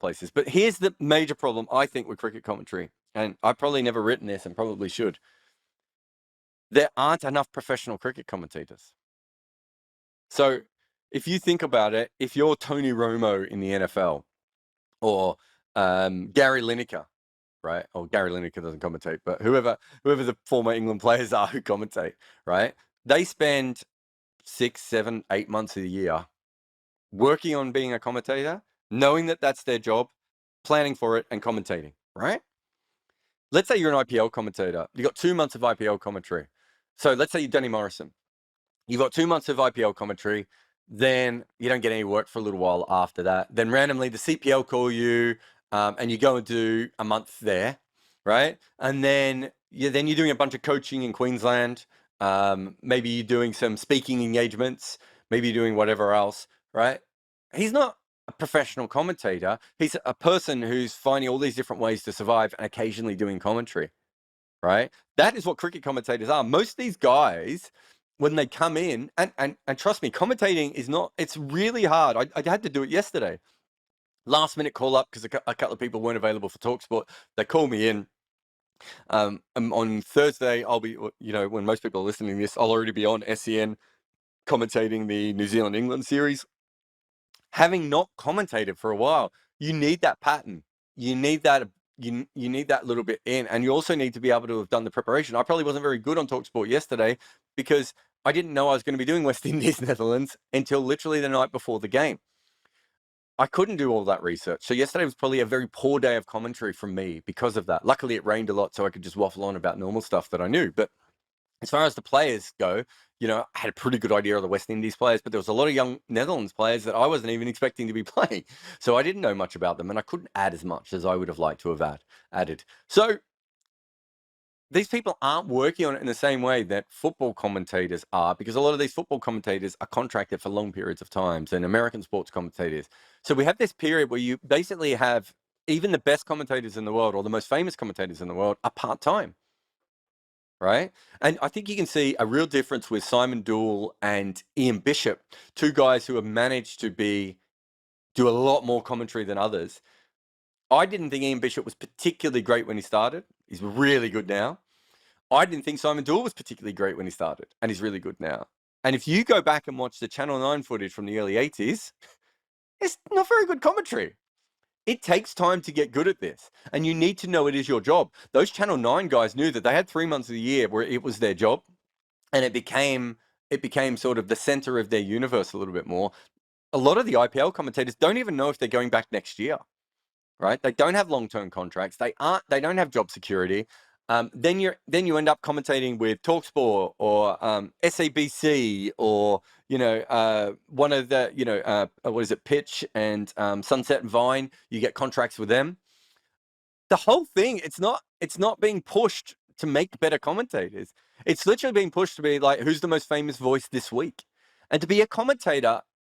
places. But here's the major problem, I think, with cricket commentary. And I've probably never written this and probably should. There aren't enough professional cricket commentators. So if you think about it, if you're Tony Romo in the NFL or Gary Lineker, right? Or Gary Lineker doesn't commentate, but whoever the former England players are who commentate, right? They spend 6, 7, 8 months of the year working on being a commentator, knowing that that's their job, planning for it, and commentating, right? Let's say you're an IPL commentator. You've got 2 months of IPL commentary. So let's say you're Danny Morrison. You've got 2 months of IPL commentary. Then you don't get any work for a little while after that. Then randomly the CPL call you, and you go and do a month there, right? And then you're doing a bunch of coaching in Queensland. Maybe you're doing some speaking engagements. Maybe you're doing whatever else, right? He's not a professional commentator. He's a person who's finding all these different ways to survive and occasionally doing commentary, right? That is what cricket commentators are. Most of these guys, when they come in, and trust me, commentating is not, it's really hard. I had to do it yesterday. Last minute call up because a couple of people weren't available for TalkSport. They called me in. On Thursday, I'll be, when most people are listening to this, I'll already be on SEN commentating the New Zealand-England series. Having not commentated for a while, you need that pattern. You need that. You need that little bit in, and you also need to be able to have done the preparation. I probably wasn't very good on TalkSport yesterday because I didn't know I was going to be doing West Indies Netherlands until literally the night before the game. I couldn't do all that research. So yesterday was probably a very poor day of commentary from me because of that. Luckily, it rained a lot, so I could just waffle on about normal stuff that I knew. But as far as the players go, I had a pretty good idea of the West Indies players, but there was a lot of young Netherlands players that I wasn't even expecting to be playing. So I didn't know much about them, and I couldn't add as much as I would have liked to have added. So these people aren't working on it in the same way that football commentators are, because a lot of these football commentators are contracted for long periods of times, and American sports commentators. So we have this period where you basically have even the best commentators in the world, or the most famous commentators in the world, are part-time, right? And I think you can see a real difference with Simon Doull and Ian Bishop, two guys who have managed to do a lot more commentary than others. I didn't think Ian Bishop was particularly great when he started. He's really good now. I didn't think Simon Doull was particularly great when he started, and he's really good now. And if you go back and watch the Channel 9 footage from the early 80s, it's not very good commentary. It takes time to get good at this, and you need to know it is your job. Those Channel 9 guys knew that they had 3 months of the year where it was their job, and it became sort of the center of their universe a little bit more. A lot of the IPL commentators don't even know if they're going back next year. Right? They don't have long-term contracts. They don't have job security. Then you end up commentating with TalkSport or SABC or one of the what is it, Pitch and Sunset and Vine. You get contracts with them. The whole thing, it's not being pushed to make better commentators. It's literally being pushed to be like, who's the most famous voice this week? And to be a commentator,